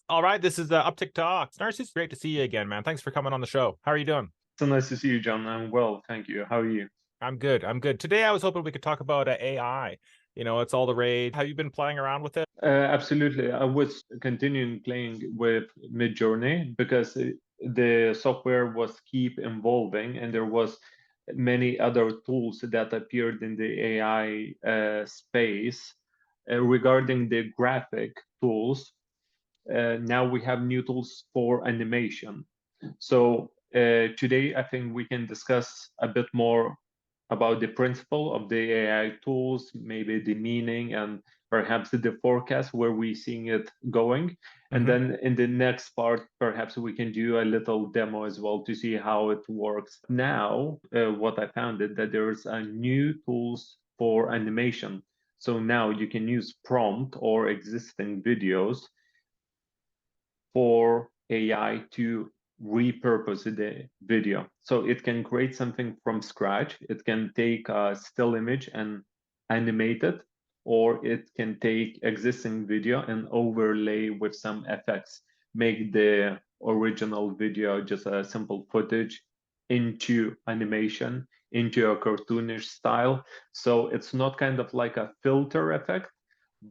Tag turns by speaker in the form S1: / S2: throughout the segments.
S1: All right, this is Uptick Talk. Snarskis, great to see you again, man. Thanks for coming on the show. How are you doing?
S2: So nice to see you, John. I'm well, thank you. How are you?
S1: I'm good. I'm good. Today, I was hoping we could talk about AI. It's all the rage. Have you been playing around with it?
S2: Absolutely. I was continuing playing with Midjourney because the software was keep evolving, and there was many other tools that appeared in the AI space regarding the graphic tools. Now we have new tools for animation. So today, I think we can discuss a bit more about the principle of the AI tools, maybe the meaning, and perhaps the forecast where we're seeing it going. And
S1: Hmm.
S2: then in the next part, perhaps we can do a little demo as well to see how it works. Now, what I found is that there's a new tools for animation. So now you can use prompt or existing videos for AI to repurpose the video. So it can create something from scratch. It can take a still image and animate it, or it can take existing video and overlay with some effects, make the original video just a simple footage into animation, into a cartoonish style. So it's not kind of like a filter effect,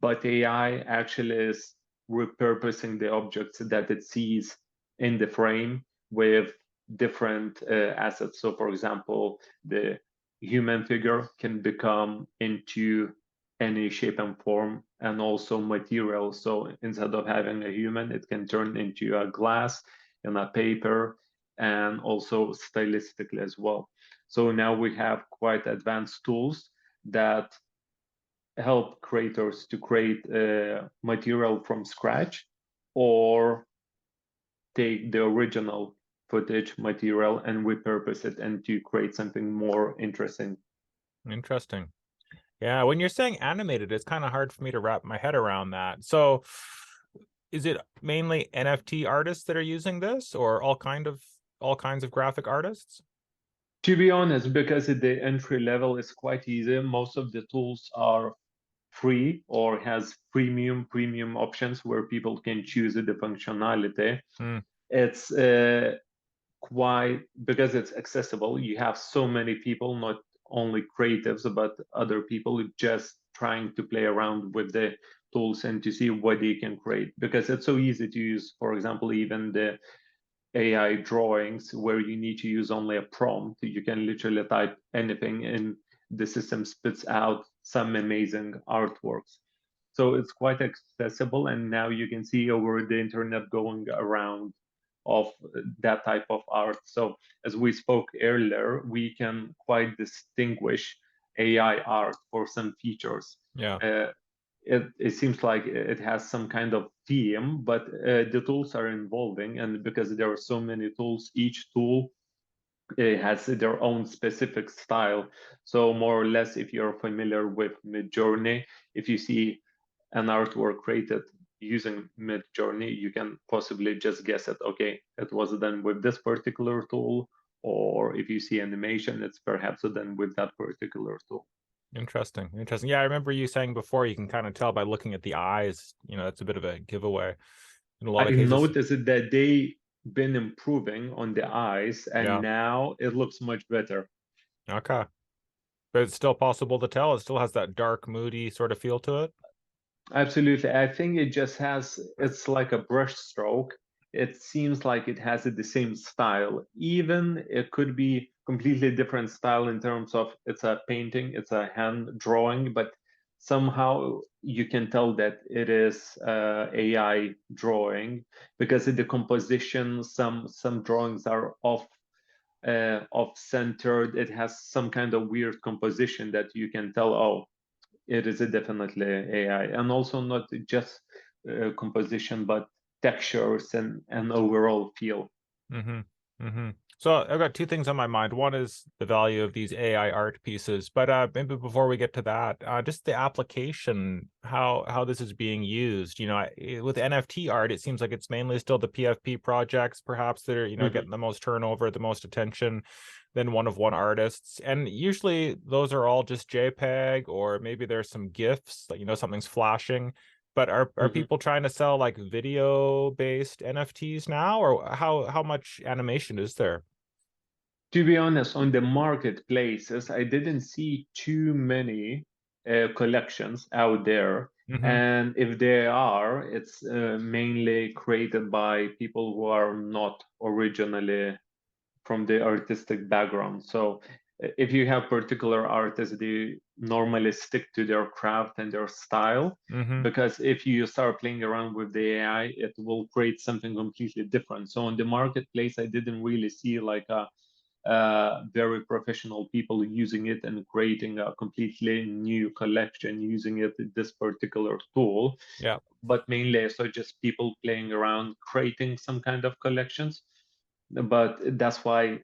S2: but AI actually is repurposing the objects that it sees in the frame with different assets. So, for example, the human figure can become into any shape and form and also material. So, instead of having a human, it can turn into a glass and a paper and also stylistically as well. So, now we have quite advanced tools that help creators to create material from scratch or take the original footage material and repurpose it and to create something more interesting.
S1: Interesting. Yeah, when you're saying animated, it's kind of hard for me to wrap my head around that. So, is it mainly NFT artists that are using this, or all kinds of graphic artists?
S2: To be honest, because the entry level is quite easy, most of the tools are free or has premium options where people can choose the functionality.
S1: Hmm.
S2: It's quite because it's accessible. You have so many people, not only creatives, but other people just trying to play around with the tools and to see what they can create because it's so easy to use. For example, even the AI drawings where you need to use only a prompt, you can literally type anything and the system spits out some amazing artworks. So it's quite accessible, and now you can see over the internet going around of that type of art. So as we spoke earlier, we can quite distinguish AI art for some features.
S1: Yeah.
S2: Uh, it seems like it has some kind of theme, but the tools are evolving, and because there are so many tools, each tool has their own specific style. So more or less, if you're familiar with Midjourney, if you see an artwork created using Midjourney, you can possibly just guess it. Okay, it was done with this particular tool, or if you see animation, it's perhaps done with that particular tool.
S1: Interesting. Interesting. Yeah, I remember you saying before you can kind of tell by looking at the eyes, that's a bit of a giveaway in a lot of
S2: I've
S1: cases.
S2: noticed that they been improving on the eyes, and
S1: Yeah.
S2: now it looks much better.
S1: Okay. But it's still possible to tell. It still has that dark, moody sort of feel to it.
S2: Absolutely. I think it just has, it's like a brush stroke. It seems like it has the same style. Even it could be completely different style in terms of it's a painting, it's a hand drawing, but somehow you can tell that it is AI drawing because of the composition, some drawings are off centered. It has some kind of weird composition that you can tell, oh, it is a definitely AI, and also not just composition, but textures and overall feel.
S1: Mm-hmm. Mm-hmm. So I've got two things on my mind. One is the value of these AI art pieces, but maybe before we get to that, just the application, how this is being used. With NFT art, it seems like it's mainly still the PFP projects, perhaps that are
S2: Mhm.
S1: getting the most turnover, the most attention, than one of one artists, and usually those are all just JPEG or maybe there's some GIFs, like something's flashing. But are
S2: Mhm.
S1: people trying to sell like video based NFTs now, or how much animation is there?
S2: To be honest, on the marketplaces, I didn't see too many collections out there.
S1: Mm-hmm.
S2: And if they are, it's mainly created by people who are not originally from the artistic background. So if you have particular artists, they normally stick to their craft and their style.
S1: Mm-hmm.
S2: Because if you start playing around with the AI, it will create something completely different. So on the marketplace, I didn't really see like a very professional people using it and creating a completely new collection using it this particular tool,
S1: Yeah.
S2: but mainly I saw just people playing around creating some kind of collections. But that's why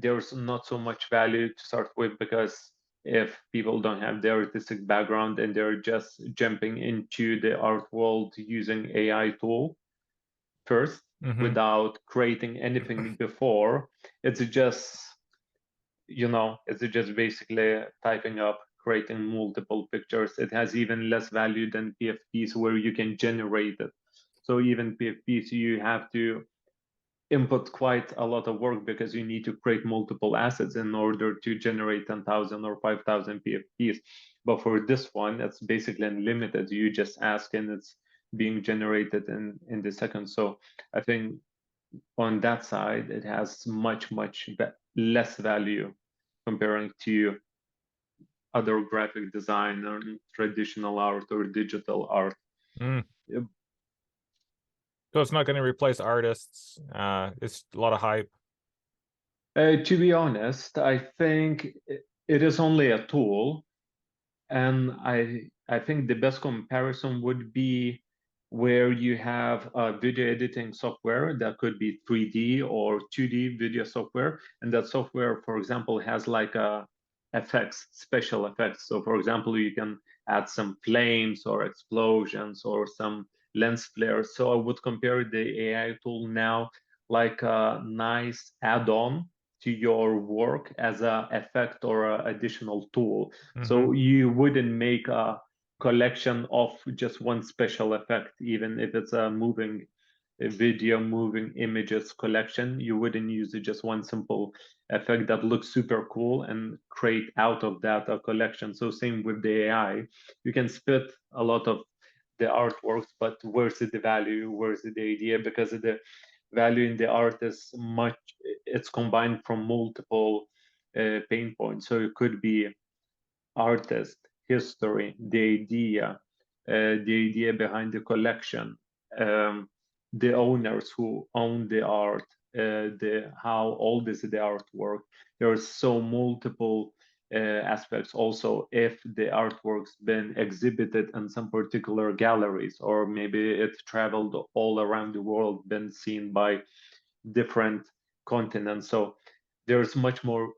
S2: there's not so much value to start with, because if people don't have the artistic background and they're just jumping into the art world using AI tool first
S1: Mm-hmm.
S2: without creating anything before, it's just, it's just basically typing up, creating multiple pictures. It has even less value than PFPs where you can generate it. So even PFPs, you have to input quite a lot of work because you need to create multiple assets in order to generate 10,000 or 5,000 PFPs. But for this one, it's basically unlimited. You just ask and it's being generated in the second. So I think on that side, it has much less value comparing to other graphic design or traditional art or digital art.
S1: Mm. So it's not going to replace artists. It's a lot of hype.
S2: To be honest, I think it is only a tool. And I think the best comparison would be where you have a video editing software that could be 3D or 2D video software, and that software, for example, has like a effects, special effects. So, for example, you can add some flames or explosions or some lens flares. So I would compare the AI tool now like a nice add-on to your work as a effect or a additional tool.
S1: Mm-hmm.
S2: So you wouldn't make a collection of just one special effect, even if it's a moving video, moving images collection. You wouldn't use it just one simple effect that looks super cool and create out of that a collection. So same with the AI. You can spit a lot of the artworks, but where's the value? Where's the idea? Because the value in the art is much, it's combined from multiple pain points. So it could be artist, history, the idea behind the collection, um, the owners who own the art, the how old is the artwork. There are so multiple aspects. Also, if the artwork's been exhibited in some particular galleries, or maybe it traveled all around the world, been seen by different continents. So there's much more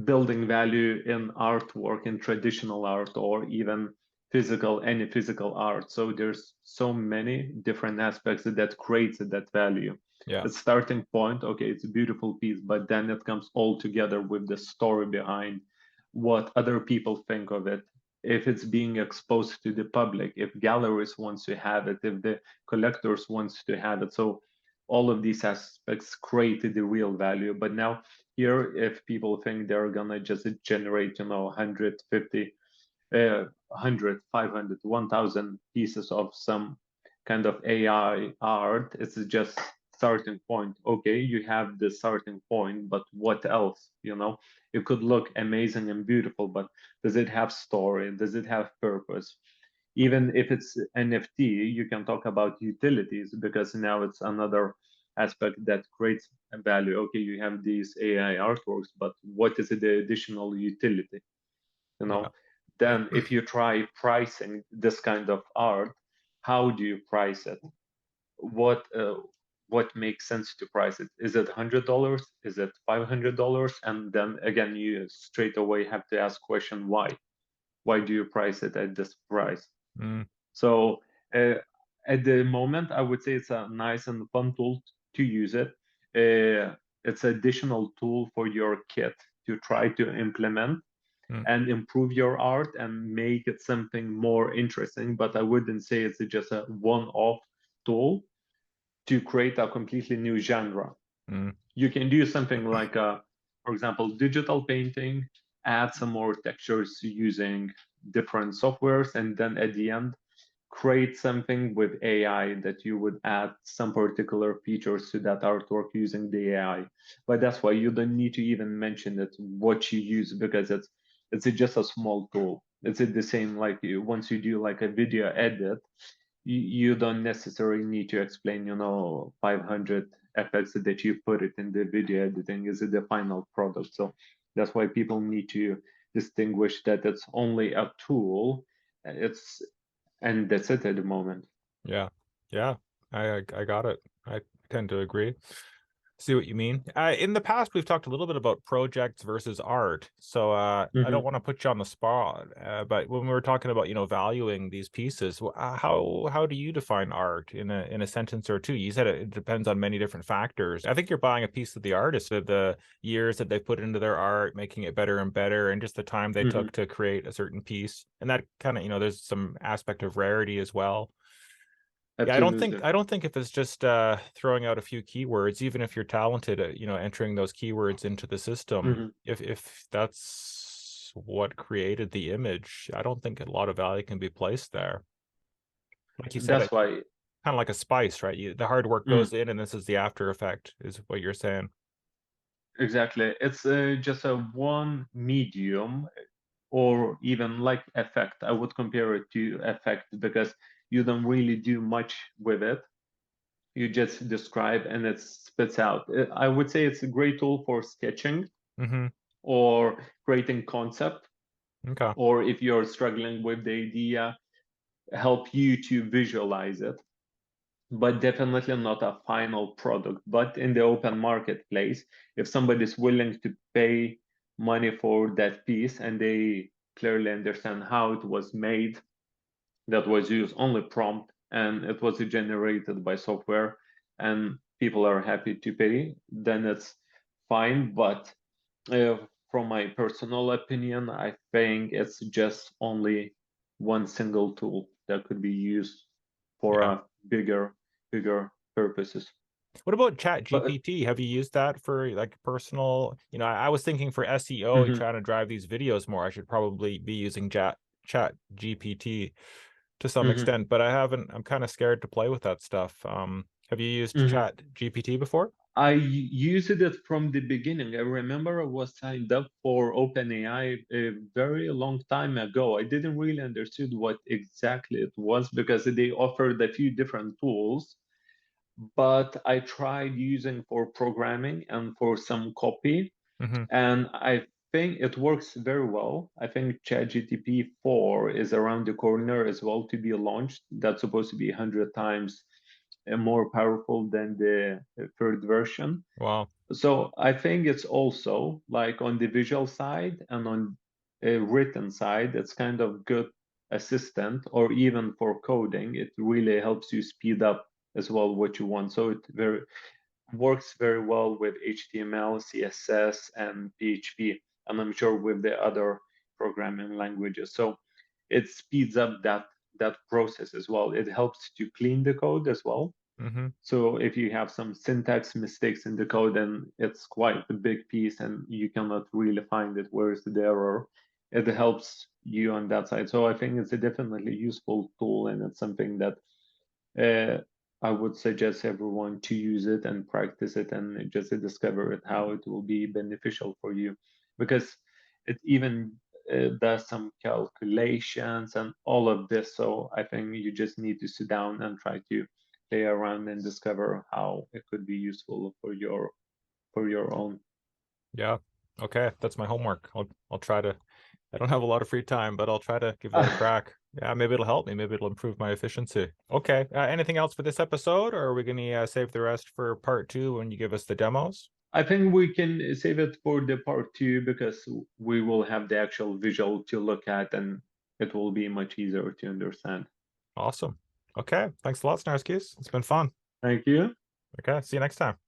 S2: building value in artwork, in traditional art, or even any physical art. So there's so many different aspects that creates that value.
S1: Yeah.
S2: The starting point, okay, it's a beautiful piece, but then it comes all together with the story behind what other people think of it. If it's being exposed to the public, if galleries wants to have it, if the collectors wants to have it. So all of these aspects create the real value. But now here, if people think they're gonna just generate, 150, 100, 500, 1,000 pieces of some kind of AI art, it's just starting point. Okay, you have the starting point, but what else? It could look amazing and beautiful, but does it have story? Does it have purpose? Even if it's NFT, you can talk about utilities, because now it's another aspect that creates a value. Okay, you have these AI artworks, but what is the additional utility? You
S1: Yeah.
S2: know, then if you try pricing this kind of art, how do you price it? What makes sense to price it? Is it $100? Is it $500? And then again, you straight away have to ask question why? Why do you price it at this price?
S1: Mm.
S2: So uh, at the moment, I would say it's a nice and fun tool to use it. It's an additional tool for your kit to try to implement.
S1: Mm,
S2: and improve your art and make it something more interesting. But I wouldn't say it's just a one-off tool to create a completely new genre.
S1: mm,
S2: You can do something like, for example, digital painting, add some more textures using different softwares, and then at the end, create something with AI that you would add some particular features to that artwork using the AI. But that's why you don't need to even mention it what you use, because it's just a small tool. It's the same like once you do like a video edit, you don't necessarily need to explain, 500 effects that you put it in the video editing is the final product. So that's why people need to distinguish that it's only a tool. It's and that's it at the moment.
S1: yeah, yeah. I got it. I tend to agree. See what you mean. In the past, we've talked a little bit about projects versus art. So I don't
S2: Hmm.
S1: want to put you on the spot, but when we were talking about, valuing these pieces, how do you define art in a sentence or two? You said it depends on many different factors. I think you're buying a piece of the artist, of the years that they put into their art, making it better and better, and just the time they
S2: Hmm.
S1: took to create a certain piece. And that kind of, there's some aspect of rarity as well. Yeah,
S2: Absolutely.
S1: I don't think if it's just throwing out a few keywords, even if you're talented at, entering those keywords into the system,
S2: Hmm.
S1: if that's what created the image, I don't think a lot of value can be placed there. Like you said,
S2: That's
S1: it
S2: why.
S1: kind of like a spice, right? The hard work
S2: Mm,
S1: goes in, and this is the after effect, is what you're saying.
S2: exactly. It's just a one medium, or even like effect. I would compare it to effect because you don't really do much with it. You just describe and it spits out. I would say it's a great tool for sketching
S1: Mm-hmm.
S2: or creating concept,
S1: Okay.
S2: or if you're struggling with the idea, help you to visualize it, but definitely not a final product. But in the open marketplace, if somebody's willing to pay money for that piece and they clearly understand how it was made, that was used only prompt and it was generated by software, and people are happy to pay, then it's fine. But uh, from my personal opinion, I think it's just only one single tool that could be used for
S1: Yeah.
S2: a bigger purposes.
S1: What about Chat
S2: But
S1: GPT? Have you used that for like personal? I was thinking for SEO,
S2: mhm,
S1: trying to drive these videos more, I should probably be using Chat GPT to some
S2: mhm,
S1: extent, but I haven't. I'm kind of scared to play with that stuff. Have you used
S2: mhm.
S1: Chat GPT before?
S2: Used it from the beginning. I remember I was signed up for OpenAI a very long time ago. I didn't really understood what exactly it was because they offered a few different tools, but I tried using for programming and for some copy,
S1: Hmm.
S2: and I think it works very well. I think ChatGPT 4 is around the corner as well to be launched. That's supposed to be 100 times more powerful than the third version.
S1: Wow.
S2: So I think it's also like on the visual side and on a written side, it's kind of good assistant, or even for coding, it really helps you speed up as well what you want. So it very works very well with HTML, CSS, and PHP, and I'm sure with the other programming languages. So it speeds up that process as well. It helps to clean the code as well.
S1: Hmm.
S2: So if you have some syntax mistakes in the code, then it's quite a big piece and you cannot really find it. Where's the error? It helps you on that side. So I think it's a definitely useful tool, and it's something that uh, I would suggest everyone to use it and practice it and just to discover it, how it will be beneficial for you, because it even does some calculations and all of this. So I think you just need to sit down and try to play around and discover how it could be useful for your own.
S1: Yeah. Okay, that's my homework. I'll try to. I don't have a lot of free time, but I'll try to give that a crack. Yeah, maybe it'll help me. Maybe it'll improve my efficiency. Okay. Anything else for this episode, or are we going to save the rest for part two when you give us the demos?
S2: I think we can save it for the part two because we will have the actual visual to look at and it will be much easier to understand.
S1: Awesome. Okay. Thanks a lot, Snarskis. It's been fun.
S2: Thank you.
S1: Okay. See you next time.